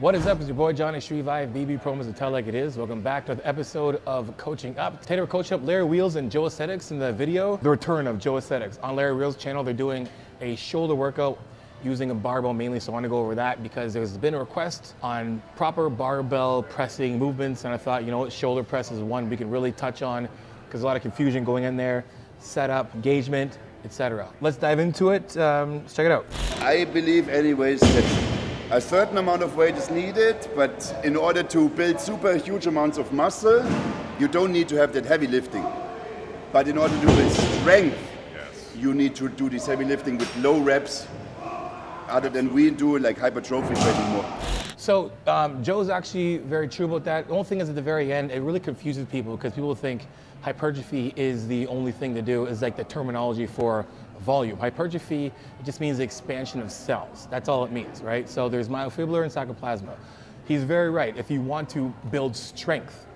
What is up? It's your boy Johnny Shrevi, BB Promos to Tell Like It Is. Welcome back to another episode of Coaching Up. Today we're coaching up Larry Wheels and Joesthetics in the video, the return of Joesthetics. On Larry Wheels' channel, they're doing a shoulder workout using a barbell mainly, so I want to go over that because there's been a request on proper barbell pressing movements, and I thought, you know what, shoulder press is one we can really touch on because a lot of confusion going in there, setup, engagement, etc. Let's dive into it. Let's check it out. I believe anyways that a certain amount of weight is needed, but in order to build super huge amounts of muscle, you don't need to have that heavy lifting. But in order to build strength, you need to do this heavy lifting with low reps, other than we do like hypertrophy training more. So Joe's actually very true about that. The only thing is at the very end, it really confuses people because people think hypertrophy is the only thing to do, is like the terminology for volume. Hypertrophy, it just means the expansion of cells. That's all it means, right? So there's myofibrillar and sarcoplasma. He's very right. If you want to build strength,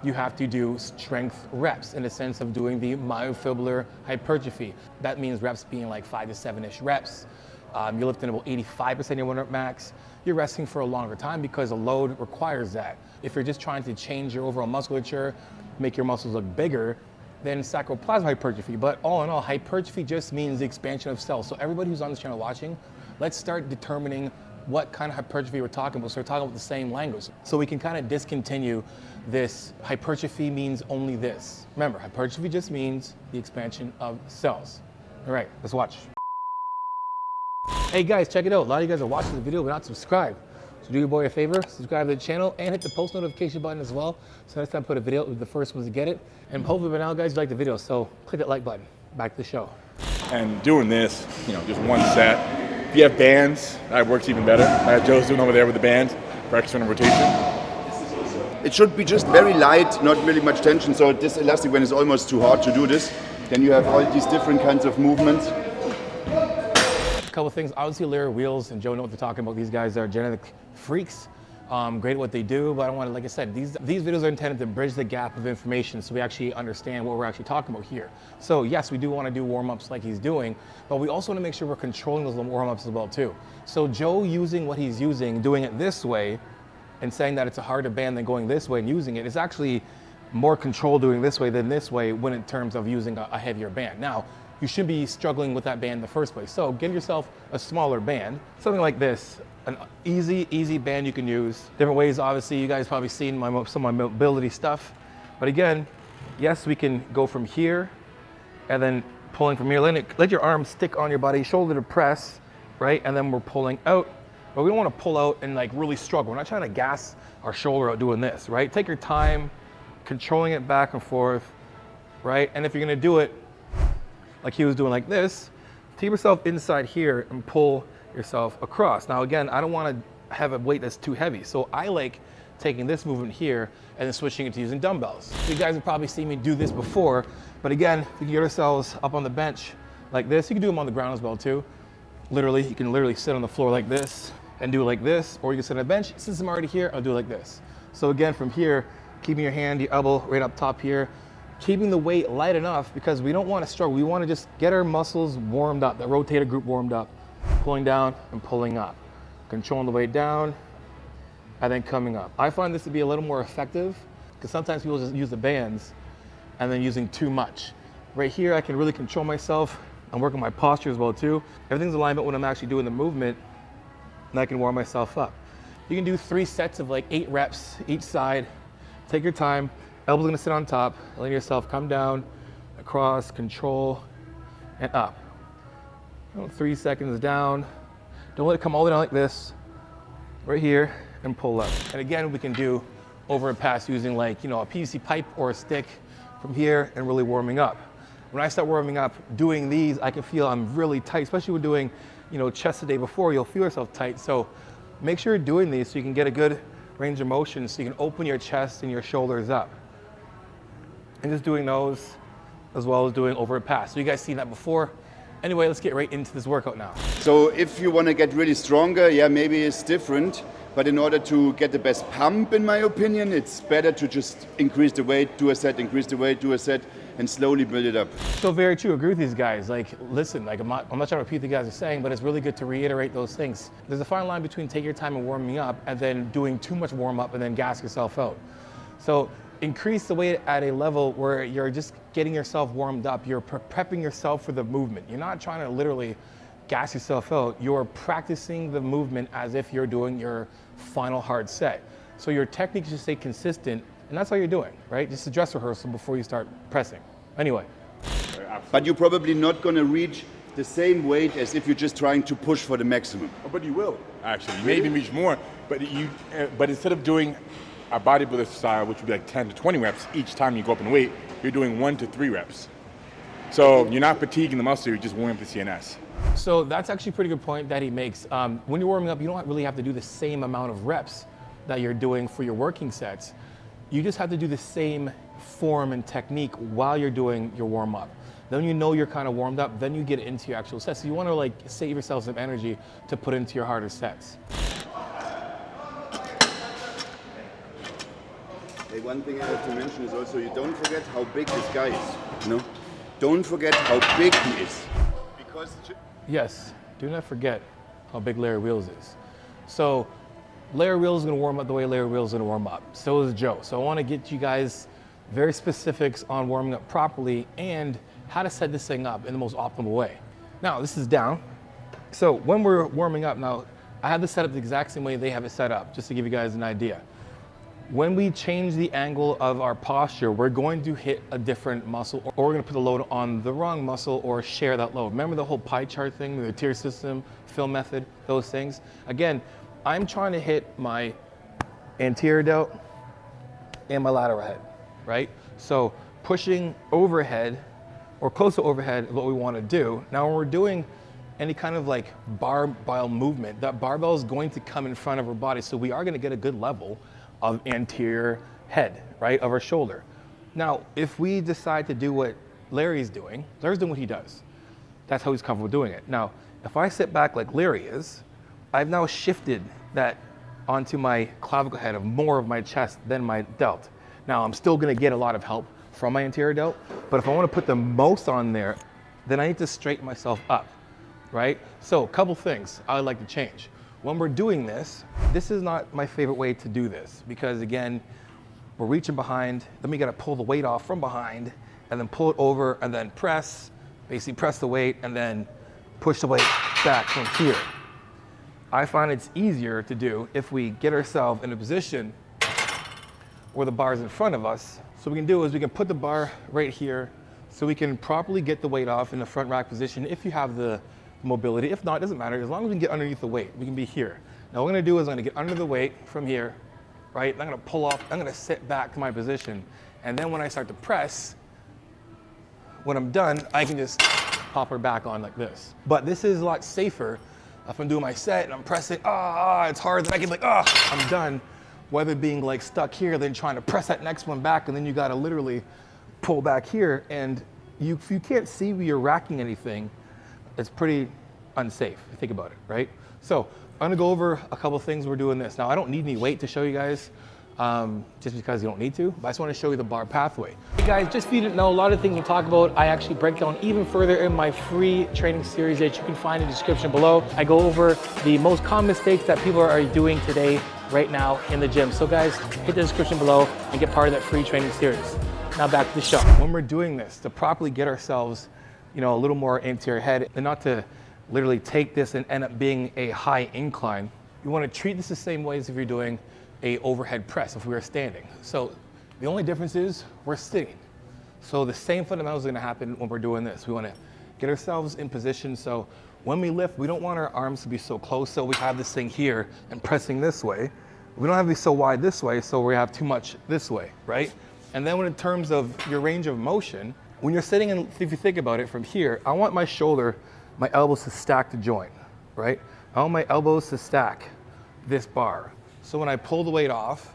you have to do strength reps in the sense of doing the myofibrillar hypertrophy. That means reps being like 5 to 7-ish reps. You're lifting about 85% of your 1 rep max. You're resting for a longer time because the load requires that. If you're just trying to change your overall musculature, make your muscles look bigger, then sarcoplasmic hypertrophy. But all in all, hypertrophy just means the expansion of cells. So everybody who's on this channel watching, let's start determining what kind of hypertrophy we're talking about. So we're talking about the same language. So we can kind of discontinue this hypertrophy means only this. Remember, hypertrophy just means the expansion of cells. All right, let's watch. Hey guys, check it out. A lot of you guys are watching the video but not subscribed. So do your boy a favor, subscribe to the channel and hit the post notification button as well. So next time I put a video, we'll be the first ones to get it. And hopefully by now guys you like the video, so click that like button. Back to the show. And doing this, just one set. If you have bands, that works even better. Joe's doing over there with the bands for extra rotation. It should be just very light, not really much tension. So this elastic band is almost too hard to do this. Then you have all these different kinds of movements. Couple things. Obviously, Larry Wheels and Joe know what they're talking about. These guys are genetic freaks. Great at what they do, but I want to, like I said, these videos are intended to bridge the gap of information so we actually understand what we're actually talking about here. So yes, we do want to do warm-ups like he's doing, but we also want to make sure we're controlling those warm-ups as well too. So Joe using what he's using, doing it this way, and saying that it's a harder band than going this way and using it, is actually more control doing this way than this way when in terms of using a heavier band. Now, you should be struggling with that band in the first place. So get yourself a smaller band, something like this, an easy band you can use. Different ways, obviously, you guys probably seen some of my mobility stuff. But again, yes, we can go from here and then pulling from here. Let your arm stick on your body, shoulder to press, right? And then we're pulling out. But we don't want to pull out and like really struggle. We're not trying to gas our shoulder out doing this, right? Take your time, controlling it back and forth, right? And if you're gonna do it, like he was doing like this, take yourself inside here and pull yourself across. Now again, I don't want to have a weight that's too heavy, so I like taking this movement here and then switching it to using dumbbells. You guys have probably seen me do this before, but again, if you can get yourselves up on the bench like this, you can do them on the ground as well too. Literally, you can literally sit on the floor like this and do it like this, or you can sit on a bench. Since I'm already here, I'll do it like this. So again, from here, keeping your hand, your elbow right up top here, keeping the weight light enough because we don't want to struggle. We want to just get our muscles warmed up, the rotator group warmed up, pulling down and pulling up, controlling the weight down and then coming up. I find this to be a little more effective because sometimes people just use the bands and then using too much. Right here, I can really control myself. I'm working my posture as well too. Everything's in alignment when I'm actually doing the movement and I can warm myself up. You can do 3 sets of like 8 reps each side. Take your time. Elbow's gonna sit on top, letting yourself come down, across, control, and up. 3 seconds down. Don't let it come all the way down like this, right here, and pull up. And again, we can do over and pass using like, a PVC pipe or a stick from here and really warming up. When I start warming up, doing these, I can feel I'm really tight, especially when doing, chest the day before, you'll feel yourself tight. So make sure you're doing these so you can get a good range of motion so you can open your chest and your shoulders up. And just doing those as well as doing over a pass. So you guys seen that before. Anyway, let's get right into this workout now. So if you want to get really stronger, yeah, maybe it's different. But in order to get the best pump, in my opinion, it's better to just increase the weight, do a set, increase the weight, do a set, and slowly build it up. So very true, agree with these guys. Like, listen, like I'm not trying to repeat the guys are saying, but it's really good to reiterate those things. There's a fine line between taking your time and warming up and then doing too much warm up and then gas yourself out. So increase the weight at a level where you're just getting yourself warmed up. You're prepping yourself for the movement. You're not trying to literally gas yourself out. You're practicing the movement as if you're doing your final hard set. So your technique should stay consistent, and that's all you're doing, right? Just a dress rehearsal before you start pressing. Anyway. But you're probably not going to reach the same weight as if you're just trying to push for the maximum. Oh, but you will, actually. You may even reach more, but but instead of doing a bodybuilder style, which would be like 10 to 20 reps each time you go up in weight, you're doing 1 to 3 reps. So you're not fatiguing the muscle, you're just warming up the CNS. So that's actually a pretty good point that he makes. When you're warming up, you don't really have to do the same amount of reps that you're doing for your working sets. You just have to do the same form and technique while you're doing your warm up. Then you know you're kind of warmed up, then you get into your actual sets. So you want to like save yourself some energy to put into your harder sets. Hey, one thing I have to mention is also you don't forget how big this guy is. You know? Don't forget how big he is. Because yes, do not forget how big Larry Wheels is. So Larry Wheels is going to warm up the way Larry Wheels is going to warm up. So is Joe. So I want to get you guys very specifics on warming up properly and how to set this thing up in the most optimal way. Now, this is down. So when we're warming up, now I have this set up the exact same way they have it set up, just to give you guys an idea. When we change the angle of our posture, we're going to hit a different muscle, or we're going to put the load on the wrong muscle or share that load. Remember the whole pie chart thing, the tier system, film method, those things? Again, I'm trying to hit my anterior delt and my lateral head, right? So pushing overhead or close to overhead is what we want to do. Now when we're doing any kind of like barbell movement, that barbell is going to come in front of our body, so we are going to get a good level of anterior head, right, of our shoulder. Now, if we decide to do what Larry's doing what he does. That's how he's comfortable doing it. Now, if I sit back like Larry is, I've now shifted that onto my clavicle head of more of my chest than my delt. Now, I'm still gonna get a lot of help from my anterior delt, but if I wanna put the most on there, then I need to straighten myself up, right? So a couple things I would like to change. When we're doing this, this is not my favorite way to do this because again, we're reaching behind, then we gotta pull the weight off from behind and then pull it over and then press, basically press the weight and then push the weight back from here. I find it's easier to do if we get ourselves in a position where the bar is in front of us. So what we can do is we can put the bar right here so we can properly get the weight off in the front rack position if you have the mobility. If not, it doesn't matter. As long as we can get underneath the weight, we can be here. Now what I'm gonna do is I'm gonna get under the weight from here, right? I'm gonna pull off, I'm gonna sit back to my position. And then when I start to press, when I'm done, I can just pop her back on like this. But this is a lot safer if I'm doing my set and I'm pressing, it's hard, then I can be like, I'm done. Whether being like stuck here, then trying to press that next one back, and then you gotta literally pull back here. And if you can't see where you're racking anything, it's pretty unsafe, if you think about it, right? So I'm gonna go over a couple things we're doing this. Now I don't need any weight to show you guys, just because you don't need to, but I just wanna show you the bar pathway. Hey guys, just for you to know, a lot of things we talk about, I actually break down even further in my free training series that you can find in the description below. I go over the most common mistakes that people are doing today, right now in the gym. So guys, hit the description below and get part of that free training series. Now back to the show. When we're doing this, to properly get ourselves, a little more anterior head, and not to literally take this and end up being a high incline, you want to treat this the same way as if you're doing a overhead press, if we were standing. So the only difference is we're sitting. So the same fundamentals are going to happen when we're doing this. We want to get ourselves in position so when we lift, we don't want our arms to be so close, so we have this thing here and pressing this way. We don't have to be so wide this way, so we have too much this way, right? And then when in terms of your range of motion, when you're sitting, and if you think about it from here, I want my shoulder, my elbows to stack the joint, right? I want my elbows to stack this bar. So when I pull the weight off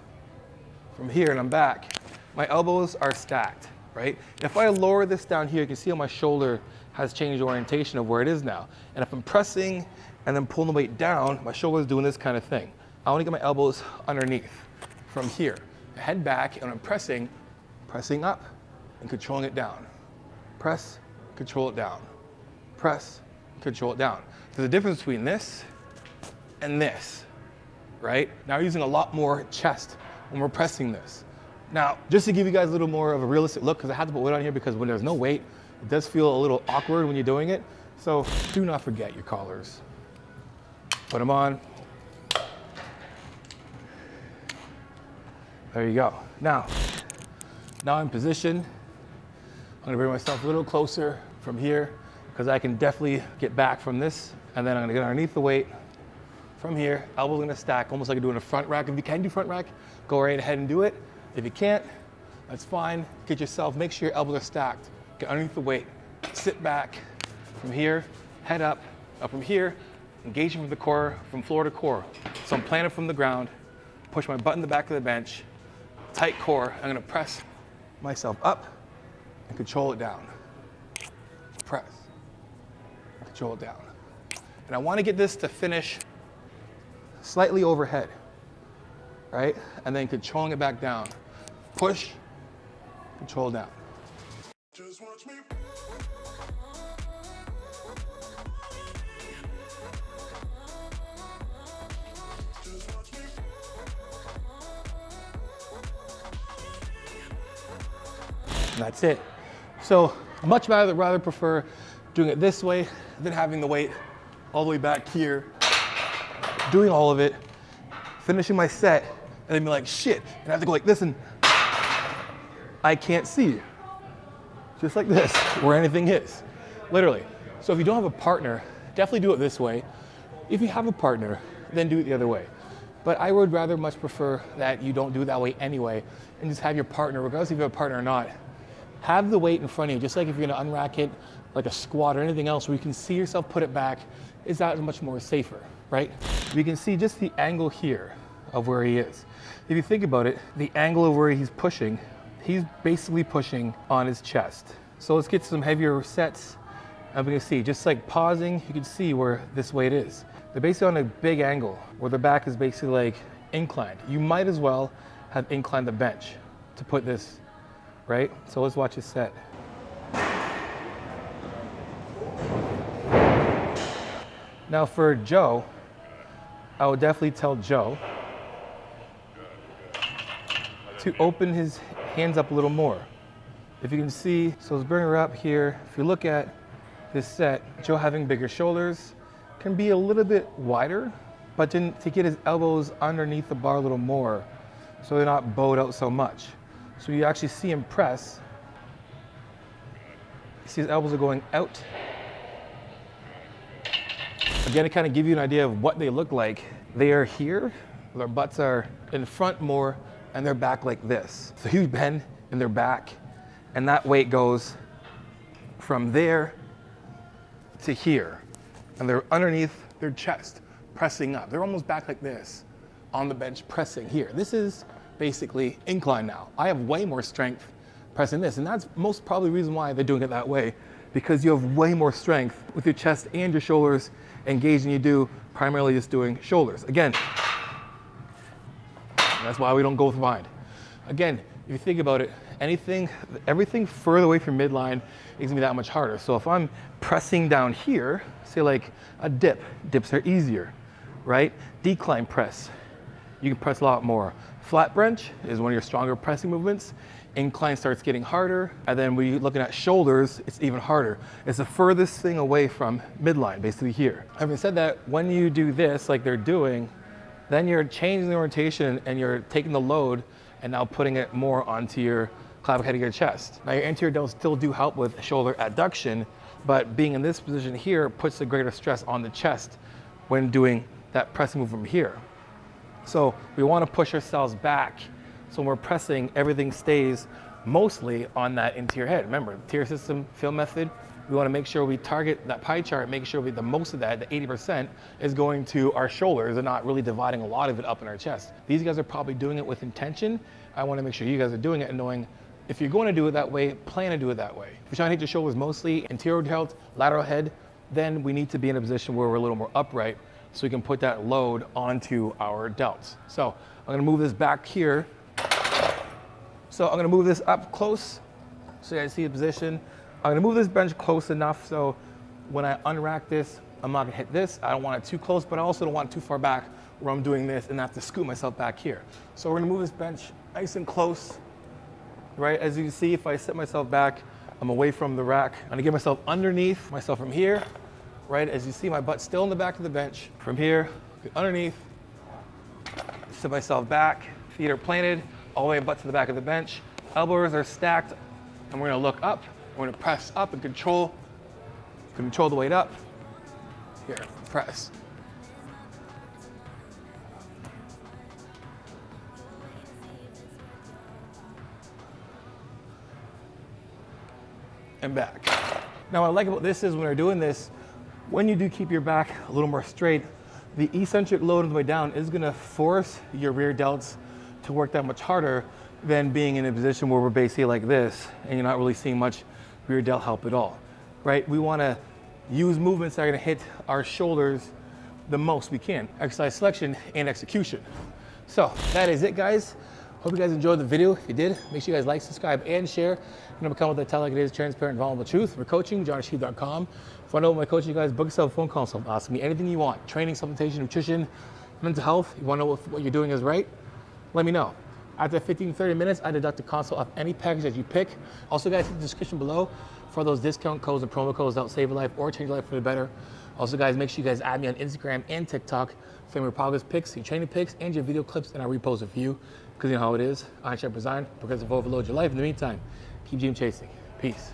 from here and I'm back, my elbows are stacked, right? If I lower this down here, you can see how my shoulder has changed orientation of where it is now. And if I'm pressing and then pulling the weight down, my shoulder is doing this kind of thing. I want to get my elbows underneath from here. Head back, and I'm pressing up and controlling it down. Press, control it down. Press, control it down. There's a difference between this and this, right? Now we're using a lot more chest when we're pressing this. Now, just to give you guys a little more of a realistic look, because I have to put weight on here because when there's no weight, it does feel a little awkward when you're doing it. So do not forget your collars. Put them on. There you go. Now I'm in position. I'm gonna bring myself a little closer from here because I can definitely get back from this. And then I'm gonna get underneath the weight from here. Elbows gonna stack, almost like you're doing a front rack. If you can do front rack, go right ahead and do it. If you can't, that's fine. Get yourself, make sure your elbows are stacked. Get underneath the weight. Sit back from here, head up from here, engaging from the core, from floor to core. So I'm planted from the ground, push my butt in the back of the bench, tight core. I'm gonna press myself up and control it down. Press, control it down. And I wanna get this to finish slightly overhead, right? And then controlling it back down. Push, control down. Just watch me. And that's it. So much rather prefer doing it this way than having the weight all the way back here, doing all of it, finishing my set, and then be like, shit, and I have to go like this, and I can't see. Just like this, where anything is, literally. So if you don't have a partner, definitely do it this way. If you have a partner, then do it the other way. But I would rather much prefer that you don't do it that way anyway, and just have your partner, regardless if you have a partner or not, have the weight in front of you, just like if you're gonna unrack it, like a squat or anything else where you can see yourself put it back, is that much more safer, right? You can see just the angle here of where he is. If you think about it, the angle of where he's pushing, he's basically pushing on his chest. So let's get some heavier sets. And we can see, just like pausing, you can see where this weight is. They're basically on a big angle where the back is basically like inclined. You might as well have inclined the bench to put this, right? So let's watch his set. Now for Joe, I would definitely tell Joe to open his hands up a little more. If you can see, so let's bring her up here. If you look at this set, Joe having bigger shoulders can be a little bit wider, but then to get his elbows underneath the bar a little more so they're not bowed out so much. So you actually see him press. You see his elbows are going out. Again, to kind of give you an idea of what they look like, they are here, their butts are in front more, and they're back like this. So huge bend in their back, and that weight goes from there to here. And they're underneath their chest, pressing up. They're almost back like this on the bench, pressing here. This is basically incline now. I have way more strength pressing this, and that's most probably the reason why they're doing it that way, because you have way more strength with your chest and your shoulders engaged than you do primarily just doing shoulders. Again, that's why we don't go with bind. Again, if you think about it, everything further away from midline is gonna be that much harder. So if I'm pressing down here, say like a dips are easier, right? Decline press, you can press a lot more. Flat bench is one of your stronger pressing movements. Incline starts getting harder, and then when you're looking at shoulders, it's even harder. It's the furthest thing away from midline, basically here. Having said that, when you do this, like they're doing, then you're changing the orientation and you're taking the load and now putting it more onto your clavicle head of your chest. Now your anterior delts still do help with shoulder adduction, but being in this position here puts a greater stress on the chest when doing that pressing move from here. So we want to push ourselves back. So when we're pressing, everything stays mostly on that interior head. Remember, the tier system fill method, we want to make sure we target that pie chart, make sure the most of that, the 80%, is going to our shoulders and not really dividing a lot of it up in our chest. These guys are probably doing it with intention. I want to make sure you guys are doing it and knowing if you're going to do it that way, plan to do it that way. If you're trying to hit your shoulders mostly, anterior delt, lateral head, then we need to be in a position where we're a little more upright, so we can put that load onto our delts. So I'm gonna move this back here. So I'm gonna move this up close so you guys see the position. I'm gonna move this bench close enough so when I unrack this, I'm not gonna hit this. I don't want it too close, but I also don't want it too far back where I'm doing this and I have to scoot myself back here. So we're gonna move this bench nice and close, right? As you can see, if I sit myself back, I'm away from the rack. I'm gonna get myself underneath myself from here, right? As you see, my butt's still in the back of the bench. From here, underneath, sit myself back, feet are planted, all the way butt to the back of the bench. Elbows are stacked, and we're gonna look up. We're gonna press up and control the weight up. Here, press. And back. Now what I like about this is when we're doing this, when you do keep your back a little more straight, the eccentric load on the way down is gonna force your rear delts to work that much harder than being in a position where we're basically like this and you're not really seeing much rear delt help at all, right? We wanna use movements that are gonna hit our shoulders the most we can. Exercise selection and execution. So that is it, guys. Hope you guys enjoyed the video. If you did, make sure you guys like, subscribe, and share. And become what I tell like it is, transparent, vulnerable truth. We're coaching, johnshheath.com. If I know my coaching, you guys, book yourself a phone call, so ask me anything you want. Training, supplementation, nutrition, mental health. You wanna know if what you're doing is right? Let me know. After 15, 30 minutes, I deduct a consult off any package that you pick. Also, guys, hit the description below for those discount codes and promo codes that will save your life or change your life for the better. Also, guys, make sure you guys add me on Instagram and TikTok. Film your progress pics, your training pics, and your video clips, and I'll repost a few. Because you know how it is. Iron Sharp Design, progressive overload your life. In the meantime, keep dream chasing. Peace.